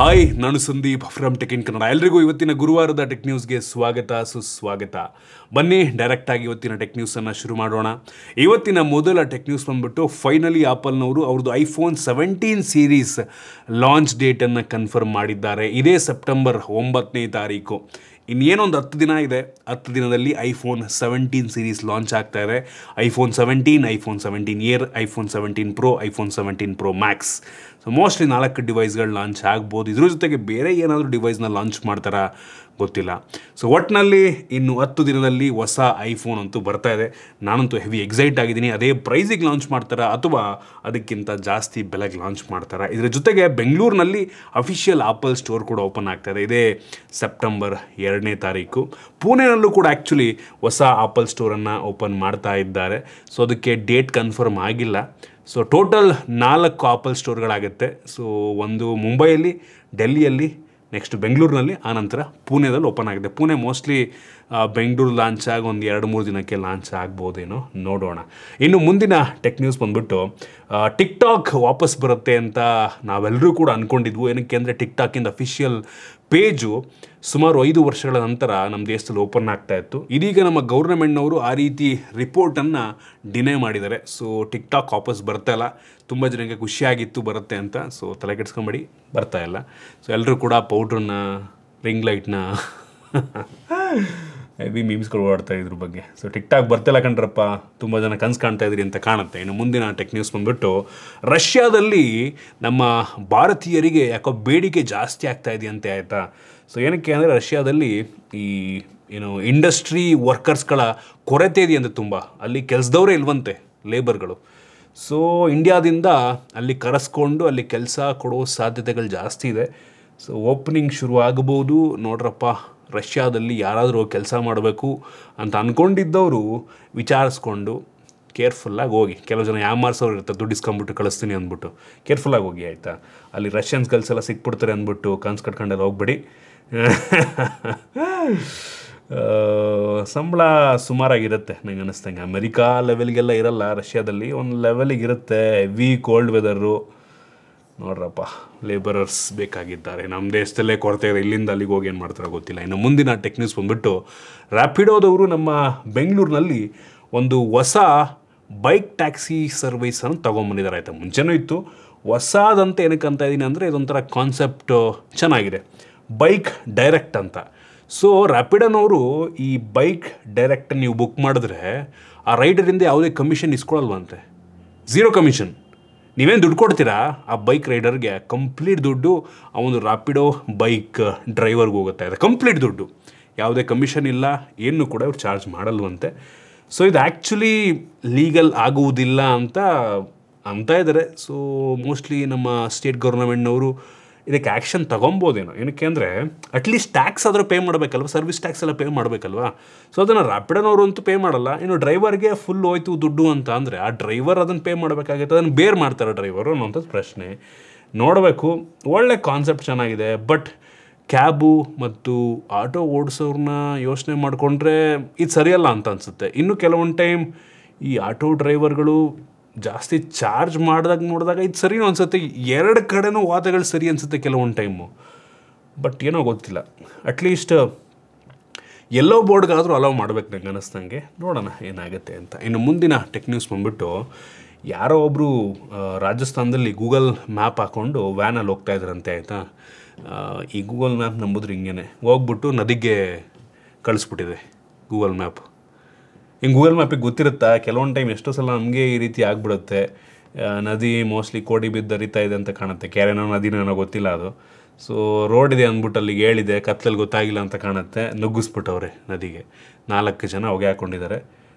Hi, ನಾನು Sandeep from tech in Kannada. ಎಲ್ರಿಗೂ ಇವತ್ತಿನ ಗುರುವಾರದ ಟೆಕ್ ನ್ಯೂಸ್ಗೆ ಸ್ವಾಗತ ಸುಸ್ವಾಗತ. ಬನ್ನಿ ಡೈರೆಕ್ಟಾಗಿ ಇವತ್ತಿನ ಟೆಕ್ ನ್ಯೂಸನ್ನು ಶುರು ಮಾಡೋಣ. ಇವತ್ತಿನ ಮೊದಲ ಟೆಕ್ ನ್ಯೂಸ್ ಬಂದ್ಬಿಟ್ಟು ಫೈನಲಿ ಆಪಲ್ನವರು ಅವ್ರದ್ದು ಐಫೋನ್ 17 ಸೀರೀಸ್ ಲಾಂಚ್ ಡೇಟನ್ನು ಕನ್ಫರ್ಮ್ ಮಾಡಿದ್ದಾರೆ. ಇದೇ ಸೆಪ್ಟೆಂಬರ್ 9ನೇ ತಾರೀಕು. ಇನ್ನೇನೊಂದು 10 ದಿನ ಇದೆ. 10 ದಿನದಲ್ಲಿ ಐಫೋನ್ 17 ಸೀರೀಸ್ ಲಾಂಚ್ ಆಗ್ತಾ ಇದೆ. IPhone 17, iPhone 17 air, iPhone 17 pro, iPhone 17 pro max. So mostly 4 ಡಿವೈಸ್ಗಳು ಲಾಂಚ್ ಆಗ್ಬೋದು. ಇದ್ರ ಜೊತೆಗೆ ಬೇರೆ ಏನಾದರೂ ಡಿವೈಸ್ನ ಲಾಂಚ್ ಮಾಡ್ತಾರಾ ಗೊತ್ತಿಲ್ಲ. ಸೊ ಒಟ್ಟಿನಲ್ಲಿ ಇನ್ನು 10 ದಿನದಲ್ಲಿ ಹೊಸ ಐಫೋನ್ ಅಂತೂ ಬರ್ತಾ ಇದೆ. ನಾನಂತೂ ಹೆವಿ ಎಕ್ಸೈಟ್ ಆಗಿದ್ದೀನಿ. ಅದೇ ಪ್ರೈಸಿಗೆ ಲಾಂಚ್ ಮಾಡ್ತಾರಾ ಅಥವಾ ಅದಕ್ಕಿಂತ ಜಾಸ್ತಿ ಬೆಲೆಗೆ ಲಾಂಚ್ ಮಾಡ್ತಾರಾ? ಇದರ ಜೊತೆಗೆ ಬೆಂಗಳೂರಿನಲ್ಲಿ ಅಫಿಷಿಯಲ್ ಆಪಲ್ ಸ್ಟೋರ್ ಕೂಡ ಓಪನ್ ಆಗ್ತಾ ಇದೆ. ಇದೇ ಸೆಪ್ಟೆಂಬರ್ 2ನೇ ತಾರೀಕು. ಪುಣೆನಲ್ಲೂ ಕೂಡ ಆ್ಯಕ್ಚುಲಿ ಹೊಸ ಆಪಲ್ ಸ್ಟೋರನ್ನು ಓಪನ್ ಮಾಡ್ತಾ ಇದ್ದಾರೆ. ಸೊ ಅದಕ್ಕೆ ಡೇಟ್ ಕನ್ಫರ್ಮ್ ಆಗಿಲ್ಲ. ಸೊ ಟೋಟಲ್ 4 ಆಪಲ್ ಸ್ಟೋರ್ಗಳಾಗುತ್ತೆ. ಸೊ ಒಂದು ಮುಂಬೈಯಲ್ಲಿ, ಡೆಲ್ಲಿಯಲ್ಲಿ, ನೆಕ್ಸ್ಟ್ ಬೆಂಗಳೂರಿನಲ್ಲಿ, ಆನಂತರ ಪುಣೆದಲ್ಲಿ ಓಪನ್ ಆಗಿದೆ. ಪುಣೆ ಮೋಸ್ಟ್ಲಿ ಬೆಂಗಳೂರು ಲಾಂಚ್ ಆಗಿ ಒಂದು 2-3 ದಿನಕ್ಕೆ ಲಾಂಚ್ ಆಗ್ಬೋದೇನೋ, ನೋಡೋಣ. ಇನ್ನು ಮುಂದಿನ ಟೆಕ್ ನ್ಯೂಸ್ ಬಂದ್ಬಿಟ್ಟು ಟಿಕ್ಟಾಕ್ ವಾಪಸ್ ಬರುತ್ತೆ ಅಂತ ನಾವೆಲ್ಲರೂ ಕೂಡ ಅಂದ್ಕೊಂಡಿದ್ವು. ಏನಕ್ಕೆ ಅಂದರೆ ಟಿಕ್ಟಾಕಿಂದ ಅಫಿಷಿಯಲ್ ಪೇಜು ಸುಮಾರು 5 ವರ್ಷಗಳ ನಂತರ ನಮ್ಮ ದೇಶದಲ್ಲಿ ಓಪನ್ ಆಗ್ತಾ ಇತ್ತು. ಇದೀಗ ನಮ್ಮ ಗೌರ್ಮೆಂಟ್ನವರು ಆ ರೀತಿ ರಿಪೋರ್ಟನ್ನು ಡಿನೇ ಮಾಡಿದ್ದಾರೆ. ಸೊ ಟಿಕ್ಟಾಕ್ ವಾಪಸ್ ಬರ್ತಾ ಇಲ್ಲ. ತುಂಬ ಜನಕ್ಕೆ ಖುಷಿಯಾಗಿತ್ತು ಬರುತ್ತೆ ಅಂತ. ಸೊ ತಲೆ ಕೆಡಿಸ್ಕೊಂಬೇಡಿ, ಬರ್ತಾ ಇಲ್ಲ. ಸೊ ಎಲ್ಲರೂ ಕೂಡ ಪೌಡ್ರನ್ನ, ರಿಂಗ್ ಲೈಟ್ನ ಹೆವಿ ಮೀಮ್ಸ್ಗಳು ಓಡ್ತಾ ಇದ್ರ ಬಗ್ಗೆ. ಸೊ ಟಿಕ್ಟಾಕ್ ಬರ್ತಿಲ್ಲ ಕಂಡ್ರಪ್ಪ, ತುಂಬ ಜನ ಕನಸು ಕಾಣ್ತಾ ಇದ್ರಿ ಅಂತ ಕಾಣುತ್ತೆ. ಇನ್ನು ಮುಂದಿನ ಟೆಕ್ ನ್ಯೂಸ್ ಬಂದ್ಬಿಟ್ಟು ರಷ್ಯಾದಲ್ಲಿ ನಮ್ಮ ಭಾರತೀಯರಿಗೆ ಯಾಕೋ ಬೇಡಿಕೆ ಜಾಸ್ತಿ ಆಗ್ತಾ ಇದೆಯಂತೆ, ಆಯಿತಾ. ಸೊ ಏನಕ್ಕೆ ಅಂದರೆ ರಷ್ಯಾದಲ್ಲಿ ಈ ಇಂಡಸ್ಟ್ರಿ ವರ್ಕರ್ಸ್ಗಳ ಕೊರತೆ ಇದೆಯಂತೆ ತುಂಬ. ಅಲ್ಲಿ ಕೆಲಸದವರೇ ಇಲ್ವಂತೆ, ಲೇಬರ್ಗಳು. ಸೊ ಇಂಡಿಯಾದಿಂದ ಅಲ್ಲಿ ಕರೆಸ್ಕೊಂಡು ಅಲ್ಲಿ ಕೆಲಸ ಕೊಡೋ ಸಾಧ್ಯತೆಗಳು ಜಾಸ್ತಿ ಇದೆ. ಸೊ ಓಪನಿಂಗ್ ಶುರು ಆಗಬಹುದು ನೋಡ್ರಪ್ಪ. ರಷ್ಯಾದಲ್ಲಿ ಯಾರಾದರೂ ಕೆಲಸ ಮಾಡಬೇಕು ಅಂತ ಅಂದ್ಕೊಂಡಿದ್ದವರು ವಿಚಾರಿಸ್ಕೊಂಡು ಕೇರ್ಫುಲ್ಲಾಗಿ ಹೋಗಿ. ಕೆಲವು ಜನ ಯಾಮಾರ್ಸೋರು ಇರ್ತಾರೆ, ದುಡ್ಡು ಇಸ್ಕೊಂಬಿಟ್ಟು ಕಳಿಸ್ತೀನಿ ಅಂದ್ಬಿಟ್ಟು. ಕೇರ್ಫುಲ್ಲಾಗಿ ಹೋಗಿ, ಆಯಿತಾ. ಅಲ್ಲಿ ರಷ್ಯನ್ಸ್ ಕೆಲಸ ಸಿಕ್ಬಿಡ್ತಾರೆ ಅಂದ್ಬಿಟ್ಟು ಕನ್ಸು ಕಟ್ಕೊಂಡೆಲ್ಲ ಹೋಗ್ಬೇಡಿ. ಸಂಬಳ ಸುಮಾರಾಗಿರುತ್ತೆ ನಂಗೆ ಅನ್ನಿಸ್ತಂಗೆ. ಅಮೆರಿಕಾ ಲೆವೆಲ್ಗೆಲ್ಲ ಇರಲ್ಲ, ರಷ್ಯಾದಲ್ಲಿ ಒಂದು ಲೆವೆಲಿಗೆ ಇರುತ್ತೆ. Heavy cold weather. ನೋಡ್ರಪ್ಪ, ಲೇಬರರ್ಸ್ ಬೇಕಾಗಿದ್ದಾರೆ. ನಮ್ಮ ದೇಶದಲ್ಲೇ ಕೊರತೆ ಇದೆ. ಇಲ್ಲಿಂದ ಅಲ್ಲಿಗೆ ಹೋಗಿ ಏನು ಮಾಡ್ತಾರೋ ಗೊತ್ತಿಲ್ಲ. ಇನ್ನು ಮುಂದಿನ ಟೆಕ್ ನ್ಯೂಸ್ ಬಂದ್ಬಿಟ್ಟು ರ್ಯಾಪಿಡೋದವರು ನಮ್ಮ ಬೆಂಗಳೂರಿನಲ್ಲಿ ಒಂದು ಹೊಸ ಬೈಕ್ ಟ್ಯಾಕ್ಸಿ ಸರ್ವಿಸನ್ನು ತೊಗೊಂಬಂದಿದ್ದಾರೆ, ಆಯಿತಾ. ಮುಂಚೆನೂ ಇತ್ತು, ಹೊಸದಂತ ಏನಕ್ಕೆ ಅಂತ ಇದ್ದೀನಿ ಅಂದರೆ ಇದೊಂಥರ ಕಾನ್ಸೆಪ್ಟ್ ಚೆನ್ನಾಗಿದೆ. ಬೈಕ್ ಡೈರೆಕ್ಟ್ ಅಂತ. ಸೊ ರ್ಯಾಪಿಡೋನವರು ಈ ಬೈಕ್ ಡೈರೆಕ್ಟ್ ನೀವು ಬುಕ್ ಮಾಡಿದ್ರೆ ಆ ರೈಡರಿಂದ ಯಾವುದೇ ಕಮಿಷನ್ ಇಸ್ಕೊಳ್ಳಲ್ವಂತೆ. 0 ಕಮಿಷನ್. ನೀವೇನು ದುಡ್ಡು ಕೊಡ್ತೀರಾ ಆ ಬೈಕ್ ರೈಡರ್ಗೆ, ಕಂಪ್ಲೀಟ್ ದುಡ್ಡು ಆ ಒಂದು ರ್ಯಾಪಿಡೋ ಬೈಕ್ ಡ್ರೈವರ್ಗೆ ಹೋಗುತ್ತೆ. ಅದು ಕಂಪ್ಲೀಟ್ ದುಡ್ಡು, ಯಾವುದೇ ಕಮಿಷನ್ ಇಲ್ಲ, ಏನು ಕೂಡ ಇವ್ರು ಚಾರ್ಜ್ ಮಾಡಲ್ವಂತೆ. ಸೊ ಇದು ಆ್ಯಕ್ಚುಲಿ ಲೀಗಲ್ ಆಗುವುದಿಲ್ಲ ಅಂತ ಇದ್ದಾರೆ. ಸೊ ಮೋಸ್ಟ್ಲಿ ನಮ್ಮ ಸ್ಟೇಟ್ ಗೌರ್ಮೆಂಟ್ನವರು ಇದಕ್ಕೆ ಆ್ಯಕ್ಷನ್ ತೊಗೊಬೋದೇನೋ. ಏನಕ್ಕೆ ಅಂದರೆ ಅಟ್ಲೀಸ್ಟ್ ಟ್ಯಾಕ್ಸ್ ಆದರೂ ಪೇ ಮಾಡಬೇಕಲ್ವ, ಸರ್ವಿಸ್ ಟ್ಯಾಕ್ಸ್ ಎಲ್ಲ ಪೇ ಮಾಡಬೇಕಲ್ವ. ಸೊ ಅದನ್ನು ರ್ಯಾಪಿಡೋನವರು ಅಂತೂ ಪೇ ಮಾಡಲ್ಲ. ಇನ್ನು ಡ್ರೈವರ್ಗೆ ಫುಲ್ ಹೋಯ್ತು ದುಡ್ಡು ಅಂತ ಅಂದರೆ ಆ ಡ್ರೈವರ್ ಅದನ್ನು ಪೇ ಮಾಡಬೇಕಾಗುತ್ತೆ. ಅದನ್ನು ಬೇರ್ ಮಾಡ್ತಾರೆ ಡ್ರೈವರು ಅನ್ನೋಂಥದ್ದು ಪ್ರಶ್ನೆ. ನೋಡಬೇಕು. ಒಳ್ಳೆ ಕಾನ್ಸೆಪ್ಟ್ ಚೆನ್ನಾಗಿದೆ. ಬಟ್ ಕ್ಯಾಬು ಮತ್ತು ಆಟೋ ಓಡಿಸೋರನ್ನ ಯೋಚನೆ ಮಾಡಿಕೊಂಡ್ರೆ ಇದು ಸರಿಯಲ್ಲ ಅಂತ ಅನಿಸುತ್ತೆ. ಇನ್ನು ಕೆಲವೊಂದು ಟೈಮ್ ಈ ಆಟೋ ಡ್ರೈವರ್ಗಳು ಜಾಸ್ತಿ ಚಾರ್ಜ್ ನೋಡಿದಾಗ ಇದು ಸರಿನೂ ಅನಿಸುತ್ತೆ. 2 ಕಡೆನೂ ವಾದಗಳು ಸರಿ ಅನಿಸುತ್ತೆ ಕೆಲವೊಂದು ಟೈಮು. ಬಟ್ ಏನೋ ಗೊತ್ತಿಲ್ಲ. ಅಟ್ಲೀಸ್ಟ್ ಎಲ್ಲೋ ಬೋರ್ಡ್ಗಾದರೂ ಅಲೌ ಮಾಡಬೇಕು ನಂಗೆ ಅನ್ನಿಸ್ದಂಗೆ. ನೋಡೋಣ ಏನಾಗುತ್ತೆ ಅಂತ. ಇನ್ನು ಮುಂದಿನ ಟೆಕ್ ನ್ಯೂಸ್ ಬಂದ್ಬಿಟ್ಟು ಯಾರೋ ಒಬ್ಬರು ರಾಜಸ್ಥಾನದಲ್ಲಿ ಗೂಗಲ್ ಮ್ಯಾಪ್ ಹಾಕ್ಕೊಂಡು ವ್ಯಾನಲ್ಲಿ ಹೋಗ್ತಾ ಇದ್ರಂತೆ, ಆಯಿತಾ. ಈ ಗೂಗಲ್ ಮ್ಯಾಪ್ ನಂಬುದ್ರೆ ಹಿಂಗೇನೆ ಹೋಗ್ಬಿಟ್ಟು ನದಿಗೆ ಕಳಿಸ್ಬಿಟ್ಟಿದೆ ಗೂಗಲ್ ಮ್ಯಾಪ್. ಹಿಂಗೆ ಗೂಗಲ್ ಮ್ಯಾಪಿಗೆ ಗೊತ್ತಿರುತ್ತಾ ಕೆಲವೊಂದು ಟೈಮ್ ಎಷ್ಟೋ ಸಲ ನಮಗೆ ಈ ರೀತಿ ಆಗಿಬಿಡುತ್ತೆ. ನದಿ ಮೋಸ್ಟ್ಲಿ ಕೋಡಿ ಬಿದ್ದು ಹರಿತಾ ಇದೆ ಅಂತ ಕಾಣುತ್ತೆ. ಕೆರೆನೋ ನದಿನೋ ಗೊತ್ತಿಲ್ಲ ಅದು. ಸೊ ರೋಡ್ ಇದೆ ಅಂದ್ಬಿಟ್ಟು ಅಲ್ಲಿಗೆ ಹೇಳಿದೆ, ಕತ್ತಲಲ್ಲಿ ಗೊತ್ತಾಗಿಲ್ಲ ಅಂತ ಕಾಣುತ್ತೆ. ನುಗ್ಗಿಸ್ಬಿಟ್ಟವ್ರೆ ನದಿಗೆ. 4 ಜನ ಹೊಗೆ ಹಾಕ್ಕೊಂಡಿದ್ದಾರೆ.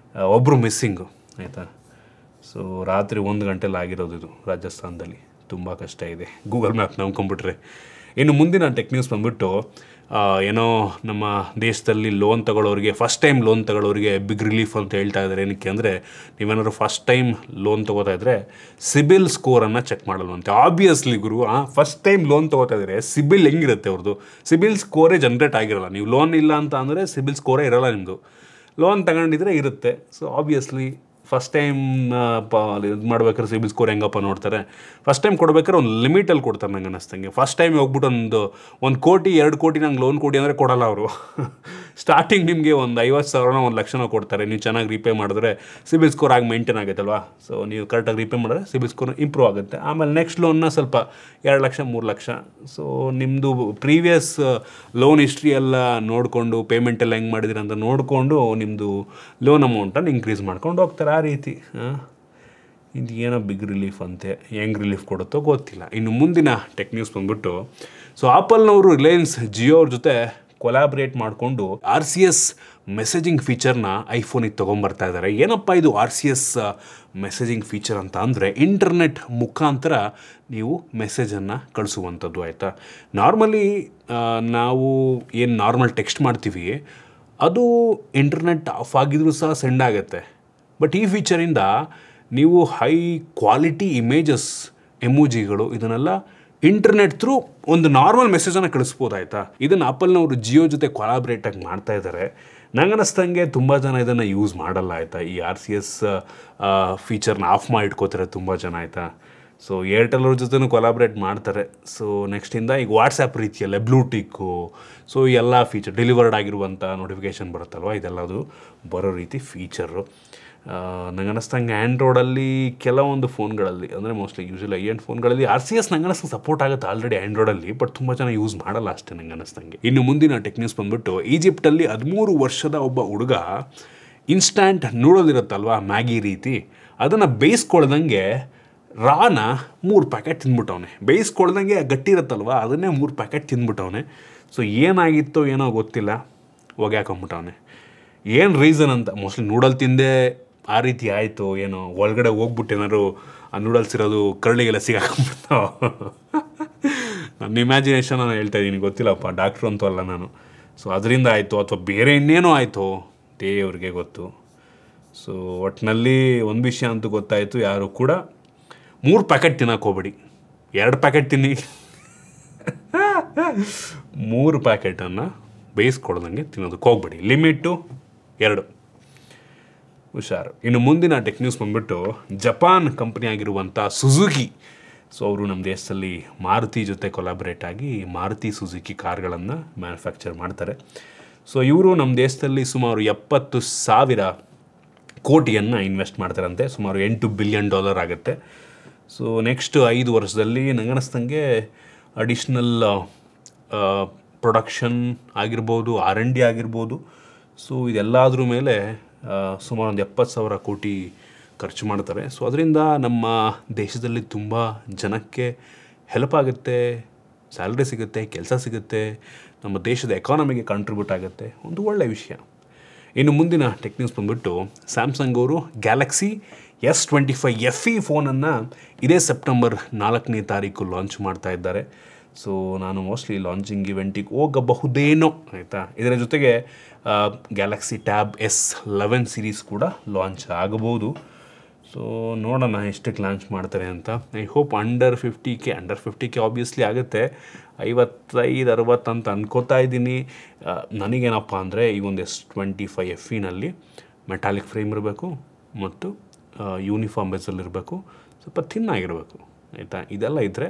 ಒಬ್ಬರು ಮಿಸ್ಸಿಂಗು, ಆಯಿತಾ. ಸೊ ರಾತ್ರಿ 1 ಗಂಟೆಲಿ ಆಗಿರೋದು ಇದು ರಾಜಸ್ಥಾನದಲ್ಲಿ. ತುಂಬ ಕಷ್ಟ ಇದೆ ಗೂಗಲ್ ಮ್ಯಾಪ್ ನಂಬ್ಕೊಂಬಿಟ್ರೆ. ಇನ್ನು ಮುಂದಿನ ಟೆಕ್ ನ್ಯೂಸ್ ಬಂದ್ಬಿಟ್ಟು ಏನೋ ನಮ್ಮ ದೇಶದಲ್ಲಿ ಲೋನ್ ತಗೊಳ್ಳೋರಿಗೆ, ಫಸ್ಟ್ ಟೈಮ್ ಲೋನ್ ತಗೊಳ್ಳೋರಿಗೆ ಬಿಗ್ ರಿಲೀಫ್ ಅಂತ ಹೇಳ್ತಾ ಇದ್ದಾರೆ. ಏನಕ್ಕೆ ಅಂದರೆ ನೀವೇನಾದ್ರು ಫಸ್ಟ್ ಟೈಮ್ ಲೋನ್ ತೊಗೋತಾ ಇದ್ದರೆ ಸಿಬಿಲ್ ಸ್ಕೋರನ್ನು ಚೆಕ್ ಮಾಡಲ್ವಂತೆ. ಆಬ್ವಿಯಸ್ಲಿ ಗುರು, ಫಸ್ಟ್ ಟೈಮ್ ಲೋನ್ ತೊಗೋತಾ ಇದ್ದಾರೆ, ಸಿಬಿಲ್ ಹೆಂಗಿರುತ್ತೆ ಅವ್ರದ್ದು? ಸಿಬಿಲ್ ಸ್ಕೋರೇ ಜನ್ರೇಟ್ ಆಗಿರೋಲ್ಲ. ನೀವು ಲೋನ್ ಇಲ್ಲ ಅಂತ ಅಂದರೆ ಸಿಬಿಲ್ ಸ್ಕೋರೇ ಇರೋಲ್ಲ ನಿಮ್ಮದು. ಲೋನ್ ತಗೊಂಡಿದ್ರೆ ಇರುತ್ತೆ. ಸೊ ಆಬ್ವಿಯಸ್ಲಿ ಫಸ್ಟ್ ಟೈಮ್ ಇದು ಮಾಡ್ಬೇಕಾದ್ರೆ ಸಿಬಿಲ್ ಸ್ಕೋರ್ ಹೆಂಗಪ್ಪ ನೋಡ್ತಾರೆ, ಫಸ್ಟ್ ಟೈಮ್ ಕೊಡ್ಬೇಕಾದ್ರೆ ಒಂದು ಲಿಮಿಟಲ್ಲಿ ಕೊಡ್ತಾರೆ ನಂಗೆ ಅನ್ನಿಸ್ತಂಗೆ. ಫಸ್ಟ್ ಟೈಮ್ ಹೋಗ್ಬಿಟ್ಟು ಒಂದು ಕೋಟಿ 2 ಕೋಟಿ ನಂಗೆ ಲೋನ್ ಕೊಡಿ ಅಂದರೆ ಕೊಡಲ್ಲ ಅವರು. ಸ್ಟಾರ್ಟಿಂಗ್ ನಿಮಗೆ ಒಂದು 50,000 1 ಲಕ್ಷನೋ ಕೊಡ್ತಾರೆ. ನೀವು ಚೆನ್ನಾಗಿ ರೀಪೇ ಮಾಡಿದ್ರೆ ಸಿಬಿಲ್ ಸ್ಕೋರ್ ಆಗಿ ಮೇಂಟೈನ್ ಆಗುತ್ತಲ್ವಾ. ಸೊ ನೀವು ಕರೆಕ್ಟಾಗಿ ರೀಪೇ ಮಾಡಿದ್ರೆ ಸಿಬಿಲ್ ಸ್ಕೋರ್ ಇಂಪ್ರೂವ್ ಆಗುತ್ತೆ. ಆಮೇಲೆ ನೆಕ್ಸ್ಟ್ ಲೋನ್ನ ಸ್ವಲ್ಪ 2 ಲಕ್ಷ 3 ಲಕ್ಷ. ಸೊ ನಿಮ್ಮದು ಪ್ರೀವಿಯಸ್ ಲೋನ್ ಹಿಸ್ಟ್ರಿ ಎಲ್ಲ ನೋಡಿಕೊಂಡು ಪೇಮೆಂಟ್ ಎಲ್ಲ ಹೆಂಗೆ ಮಾಡಿದಿರ ಅಂತ ನೋಡಿಕೊಂಡು ನಿಮ್ಮದು ಲೋನ್ ಅಮೌಂಟನ್ನು ಇಂಕ್ರೀಸ್ ಮಾಡ್ಕೊಂಡು ಹೋಗ್ತಾರೆ. ಆ ರೀತಿ ಇದು ಏನೋ ಬಿಗ್ ರಿಲೀಫ್ ಅಂತೆ, ಹೆಂಗೆ ರಿಲೀಫ್ ಕೊಡುತ್ತೋ ಗೊತ್ತಿಲ್ಲ. ಇನ್ನು ಮುಂದಿನ ಟೆಕ್ ನ್ಯೂಸ್ ಬಂದ್ಬಿಟ್ಟು, ಸೊ ಆಪಲ್ನವರು ರಿಲಯನ್ಸ್ ಜಿಯೋ ಅವ್ರ ಜೊತೆ ಕೊಲಾಬ್ರೇಟ್ ಮಾಡಿಕೊಂಡು RCS ಮೆಸೇಜಿಂಗ್ ಫೀಚರ್ನ ಐಫೋನಿಗೆ ತೊಗೊಂಬರ್ತಾ ಇದ್ದಾರೆ. ಏನಪ್ಪ ಇದು RCS ಮೆಸೇಜಿಂಗ್ ಫೀಚರ್ ಅಂತ ಅಂದರೆ, ಇಂಟರ್ನೆಟ್ ಮುಖಾಂತರ ನೀವು ಮೆಸೇಜನ್ನು ಕಳಿಸುವಂಥದ್ದು. ಆಯಿತಾ, ನಾರ್ಮಲಿ ನಾವು ಏನು ನಾರ್ಮಲ್ ಟೆಕ್ಸ್ಟ್ ಮಾಡ್ತೀವಿ ಅದು ಇಂಟರ್ನೆಟ್ ಆಫ್ ಆಗಿದ್ರೂ ಸಹ ಸೆಂಡ್ ಆಗುತ್ತೆ. ಬಟ್ ಈ ಫೀಚರಿಂದ ನೀವು ಹೈ ಕ್ವಾಲಿಟಿ ಇಮೇಜಸ್, ಎಮೋಜಿಗಳು ಇದನ್ನೆಲ್ಲ ಇಂಟರ್ನೆಟ್ ಥ್ರೂ ಒಂದು ನಾರ್ಮಲ್ ಮೆಸೇಜನ್ನು ಕಳಿಸ್ಬೋದು. ಆಯಿತಾ, ಇದನ್ನು ಆಪಲ್ನವರು ಜಿಯೋ ಜೊತೆ ಕೊಲಾಬ್ರೇಟಾಗಿ ಮಾಡ್ತಾ ಇದ್ದಾರೆ. ನಂಗೆ ಅನ್ನಿಸ್ತಂಗೆ ತುಂಬ ಜನ ಇದನ್ನು ಯೂಸ್ ಮಾಡಲ್ಲ. ಆಯಿತಾ, ಈ RCS ಫೀಚರ್ನ ಆಫ್ ಮಾಡಿ ಇಟ್ಕೋತಾರೆ ತುಂಬ ಜನ. ಆಯಿತಾ, ಸೊ ಏರ್ಟೆಲ್ ಅವ್ರ ಜೊತೆನೂ ಕೊಲಾಬ್ರೇಟ್ ಮಾಡ್ತಾರೆ. ಸೊ ನೆಕ್ಸ್ಟಿಂದ ಈಗ ವಾಟ್ಸಪ್ ರೀತಿಯಲ್ಲೇ ಬ್ಲೂಟಿಕ್ಕು, ಸೊ ಎಲ್ಲ ಫೀಚರ್ ಡೆಲಿವರ್ಡ್ ಆಗಿರುವಂಥ ನೋಟಿಫಿಕೇಷನ್ ಬರುತ್ತಲ್ವ, ಇದೆಲ್ಲದು ಬರೋ ರೀತಿ ಫೀಚರು. ನಂಗೆ ಅನ್ನಿಸ್ತಂಗೆ ಆ್ಯಂಡ್ರಾಯ್ಡಲ್ಲಿ ಕೆಲವೊಂದು ಫೋನ್ಗಳಲ್ಲಿ, ಅಂದರೆ ಮೋಸ್ಟ್ಲಿ ಯೂಶಲಿ ಐಎಂಡ್ ಫೋನ್ಗಳಲ್ಲಿ RCS ನಂಗೆ ಅನ್ನಿಸ್ತಂಗೆ ಸಪೋರ್ಟ್ ಆಗುತ್ತೆ ಆಲ್ರೆಡಿ ಆ್ಯಂಡ್ರಾಯ್ಡಲ್ಲಿ. ಬಟ್ ತುಂಬ ಜನ ಯೂಸ್ ಮಾಡಲ್ಲ ಅಷ್ಟೇ ನಂಗೆ ಅನ್ನಿಸ್ತಂಗೆ. ಇನ್ನು ಮುಂದಿನ ಟೆಕ್ ನ್ಯೂಸ್ ಬಂದ್ಬಿಟ್ಟು, ಈಜಿಪ್ಟಲ್ಲಿ 13 ವರ್ಷದ ಒಬ್ಬ ಹುಡುಗ ಇನ್ಸ್ಟ್ಯಾಂಟ್ ನೂಡಲ್ ಇರುತ್ತಲ್ವ, ಮ್ಯಾಗಿ ರೀತಿ, ಅದನ್ನು ಬೇಯಿಸ್ಕೊಳ್ದಂಗೆ ರಾನ 3 ಪ್ಯಾಕೆಟ್ ತಿಂದ್ಬಿಟ್ಟವನೆ. ಬೇಯಿಸ್ಕೊಳ್ದಂಗೆ ಗಟ್ಟಿ ಇರುತ್ತಲ್ವ ಅದನ್ನೇ 3 ಪ್ಯಾಕೆಟ್ ತಿಂದ್ಬಿಟ್ಟವನೆ. ಸೊ ಏನಾಗಿತ್ತೋ ಏನೋ ಗೊತ್ತಿಲ್ಲ, ಹೊಗೆ ಹಾಕೊಂಬಿಟ್ಟವನೆ. ಏನು ರೀಸನ್ ಅಂತ, ಮೋಸ್ಟ್ಲಿ ನೂಡಲ್ ತಿಂದೆ ಆ ರೀತಿ ಆಯಿತು ಏನೋ, ಒಳಗಡೆ ಹೋಗ್ಬಿಟ್ಟು ಏನಾದ್ರು ಆ ನೂಡಲ್ಸ್ ಇರೋದು ಕರಳಿಗೆಲ್ಲ ಸಿಗಾಕೊಂಡ್ಬಿಡ್ತಾವ. ನನ್ನ ಇಮ್ಯಾಜಿನೇಷನ್ ನಾನು ಹೇಳ್ತಾ ಇದ್ದೀನಿ, ಗೊತ್ತಿಲ್ಲಪ್ಪ, ಡಾಕ್ಟ್ರು ಅಂತೂ ಅಲ್ಲ ನಾನು. ಸೊ ಅದರಿಂದ ಆಯಿತು ಅಥವಾ ಬೇರೆ ಇನ್ನೇನೋ ಆಯಿತು, ದೇವ್ರಿಗೆ ಗೊತ್ತು. ಸೊ ಒಟ್ಟಿನಲ್ಲಿ ಒಂದು ವಿಷಯ ಅಂತೂ ಗೊತ್ತಾಯಿತು, ಯಾರು ಕೂಡ 3 ಪ್ಯಾಕೆಟ್ ತಿನ್ನೋಕೆ ಹೋಗ್ಬೇಡಿ, 2 ಪ್ಯಾಕೆಟ್ ತಿನ್ನಿ. 3 ಪ್ಯಾಕೆಟನ್ನು ಬೇಯಿಸ್ಕೊಳ್ದಂಗೆ ತಿನ್ನೋದಕ್ಕೆ ಹೋಗ್ಬೇಡಿ, ಲಿಮಿಟು 2. ಹುಷಾರು. ಇನ್ನು ಮುಂದಿನ ಟೆಕ್ ನ್ಯೂಸ್ ಬಂದ್ಬಿಟ್ಟು, ಜಪಾನ್ ಕಂಪ್ನಿ ಆಗಿರುವಂಥ ಸುಜುಕಿ, ಸೊ ಅವರು ನಮ್ಮ ದೇಶದಲ್ಲಿ ಮಾರುತಿ ಜೊತೆ ಕೊಲಾಬ್ರೇಟ್ ಆಗಿ ಮಾರುತಿ ಸುಜುಕಿ ಕಾರ್ಗಳನ್ನು ಮ್ಯಾನುಫ್ಯಾಕ್ಚರ್ ಮಾಡ್ತಾರೆ. ಸೊ ಇವರು ನಮ್ಮ ದೇಶದಲ್ಲಿ ಸುಮಾರು 70,000 ಕೋಟಿಯನ್ನು ಇನ್ವೆಸ್ಟ್ ಮಾಡ್ತಾರಂತೆ, ಸುಮಾರು $8 ಬಿಲಿಯನ್ ಆಗುತ್ತೆ. ಸೊ ನೆಕ್ಸ್ಟ್ 5 ವರ್ಷದಲ್ಲಿ ನಂಗೆ ಅನ್ನಿಸ್ತಂಗೆ ಅಡಿಷ್ನಲ್ ಪ್ರೊಡಕ್ಷನ್ ಆಗಿರ್ಬೋದು, R&D ಆಗಿರ್ಬೋದು, ಸೊ ಇದೆಲ್ಲದ್ರ ಮೇಲೆ ಸುಮಾರು ಒಂದು 70,000 ಕೋಟಿ ಖರ್ಚು ಮಾಡ್ತಾರೆ. ಸೊ ಅದರಿಂದ ನಮ್ಮ ದೇಶದಲ್ಲಿ ತುಂಬ ಜನಕ್ಕೆ ಹೆಲ್ಪ್ ಆಗುತ್ತೆ, ಸ್ಯಾಲ್ರಿ ಸಿಗುತ್ತೆ, ಕೆಲಸ ಸಿಗುತ್ತೆ, ನಮ್ಮ ದೇಶದ ಎಕಾನಮಿಗೆ ಕಾಂಟ್ರಿಬ್ಯೂಟ್ ಆಗುತ್ತೆ, ಒಂದು ಒಳ್ಳೆಯ ವಿಷಯ. ಇನ್ನು ಮುಂದಿನ ಟೆಕ್ ನ್ಯೂಸ್ ಬಂದ್ಬಿಟ್ಟು, ಸ್ಯಾಮ್ಸಂಗ್ ಅವರು ಗ್ಯಾಲಕ್ಸಿ S25 FE ಫೋನನ್ನು ಇದೇ ಸೆಪ್ಟೆಂಬರ್ 4ನೇ ತಾರೀಕು ಲಾಂಚ್ ಮಾಡ್ತಾ ಇದ್ದಾರೆ. ಸೊ ನಾನು ಮೋಸ್ಟ್ಲಿ ಲಾಂಚಿಂಗ್ ಇವೆಂಟಿಗೆ ಹೋಗಬಹುದೇನೋ. ಆಯಿತಾ, ಇದರ ಜೊತೆಗೆ ಗ್ಯಾಲಕ್ಸಿ ಟ್ಯಾಬ್ S11 ಸೀರೀಸ್ ಕೂಡ ಲಾಂಚ್ ಆಗಬಹುದು. ಸೊ ನೋಡೋಣ ಎಷ್ಟಕ್ಕೆ ಲಾಂಚ್ ಮಾಡ್ತಾರೆ ಅಂತ. I hope under 50K obviously ಆಗುತ್ತೆ, 55-60 ಅಂತ ಅನ್ಕೋತಾ ಇದ್ದೀನಿ. ನನಗೇನಪ್ಪ ಅಂದರೆ ಈ ಒಂದು S25 FEನಲ್ಲಿ ಮೆಟಾಲಿಕ್ ಫ್ರೇಮ್ ಇರಬೇಕು ಮತ್ತು ಯೂನಿಫಾರ್ಮ್ ಬೆಸಲ್ ಇರಬೇಕು, ಸ್ವಲ್ಪ ಥಿನ್ನಾಗಿರಬೇಕು. ಆಯಿತಾ, ಇದೆಲ್ಲ ಇದ್ದರೆ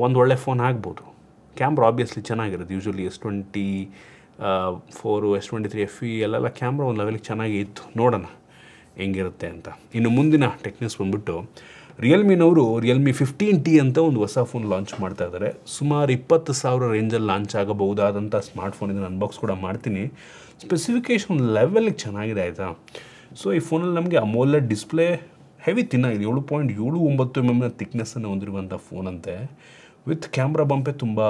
ಒಂದು ಒಳ್ಳೆ ಫೋನ್ ಆಗ್ಬೋದು. ಕ್ಯಾಮ್ರಾ ಆಬ್ವಿಯಸ್ಲಿ ಚೆನ್ನಾಗಿರುತ್ತೆ. ಯೂಶ್ವಲಿ S24 S23 FE ಎಲ್ಲೆಲ್ಲ ಕ್ಯಾಮ್ರಾ ಒಂದು ಲೆವೆಲ್ಗೆ ಚೆನ್ನಾಗಿ ಇತ್ತು. ನೋಡೋಣ ಹೆಂಗಿರುತ್ತೆ ಅಂತ. ಇನ್ನು ಮುಂದಿನ ಟೆಕ್ ನ್ಯೂಸ್ ಬಂದ್ಬಿಟ್ಟು, ರಿಯಲ್ಮಿನವರು ರಿಯಲ್ಮಿ 15T ಅಂತ ಒಂದು ಹೊಸ ಫೋನ್ ಲಾಂಚ್ ಮಾಡ್ತಾ ಇದ್ದಾರೆ. ಸುಮಾರು 20,000 ರೇಂಜಲ್ಲಿ ಲಾಂಚ್ ಆಗಬಹುದಾದಂಥ ಸ್ಮಾರ್ಟ್ಫೋನ್. ಇದನ್ನು ಅನ್ಬಾಕ್ಸ್ ಕೂಡ ಮಾಡ್ತೀನಿ. ಸ್ಪೆಸಿಫಿಕೇಷನ್ ಲೆವೆಲ್ಗೆ ಚೆನ್ನಾಗಿದೆ. ಆಯಿತಾ, ಸೊ ಈ ಫೋನಲ್ಲಿ ನಮಗೆ ಅಮೋಲೆಡ್ ಡಿಸ್ಪ್ಲೇ, ಹೆವಿ ತಿನ್ನಾಗಿದೆ, 7.79 mm ಥಿಕ್ನೆಸ್ಸನ್ನು ಹೊಂದಿರುವಂಥ ಫೋನ್ ಅಂತೆ. ವಿತ್ ಕ್ಯಾಮ್ರಾ ಬಂಪೆ ತುಂಬ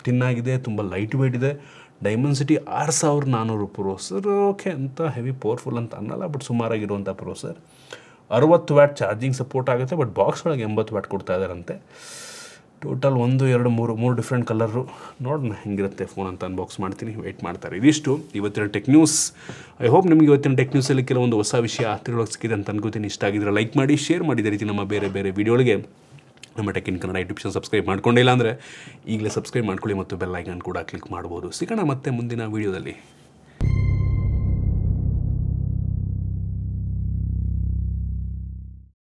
ತಿನ್ನಾಗಿದೆ, ತುಂಬ ಲೈಟ್ ವೇಟ್ ಇದೆ. Dimensity 6400 processor. ಓಕೆ ಅಂತ ಹೆವಿ ಪವರ್ಫುಲ್ ಅಂತ ಅನ್ನಲ್ಲ, ಬಟ್ ಸುಮಾರಾಗಿರುವಂಥ ಪ್ರೊಸೆಸರ್. 60 ವ್ಯಾಟ್ ಚಾರ್ಜಿಂಗ್ ಸಪೋರ್ಟ್ ಆಗುತ್ತೆ, ಬಟ್ ಬಾಕ್ಸ್ ಒಳಗೆ 80 ವ್ಯಾಟ್ ಕೊಡ್ತಾ ಇದ್ದಾರಂತೆ. Total 1, 2, 3 different colour. ನೋಡೋಣ ಹೆಂಗಿರುತ್ತೆ ಫೋನ್ ಅಂತ ಅನ್ಬಾಕ್ಸ್ ಮಾಡ್ತೀನಿ, ವೆಯ್ಟ್ ಮಾಡ್ತಾರೆ. ಇದಿಷ್ಟು ಇವತ್ತಿನ ಟೆಕ್ ನ್ಯೂಸ್. ಐ ಹೋಪ್ ನಿಮಗೆ ಇವತ್ತಿನ ಟೆಕ್ ನ್ಯೂಸಲ್ಲಿ ಕೆಲವೊಂದು ಹೊಸ ವಿಷಯ ತಿಳುವಳಿಕೆ ಸಿಕ್ಕಿದೆ ಅಂತ ಅನ್ಕೋತೀನಿ. ಇಷ್ಟ ಆಗಿದ್ರೆ ಲೈಕ್ ಮಾಡಿ, ಶೇರ್ ಮಾಡಿ. ಇದೇ ರೀತಿ ನಮ್ಮ ಬೇರೆ ಬೇರೆ ವಿಡಿಯೋಗಳಿಗೆ ನಮ್ಮ tech in Kannada YouTube channel subscribe ಮಾಡ್ಕೊಂಡಿಲ್ಲ ಅಂದರೆ ಈಗಲೇ ಸಬ್ಸ್ಕ್ರೈಬ್ ಮಾಡ್ಕೊಳ್ಳಿ ಮತ್ತು ಬೆಲ್ ಐಕಾನ್ ಕೂಡ ಕ್ಲಿಕ್ ಮಾಡ್ಬೋದು. ಸಿಗೋಣ ಮತ್ತೆ ಮುಂದಿನ ವೀಡಿಯೋದಲ್ಲಿ.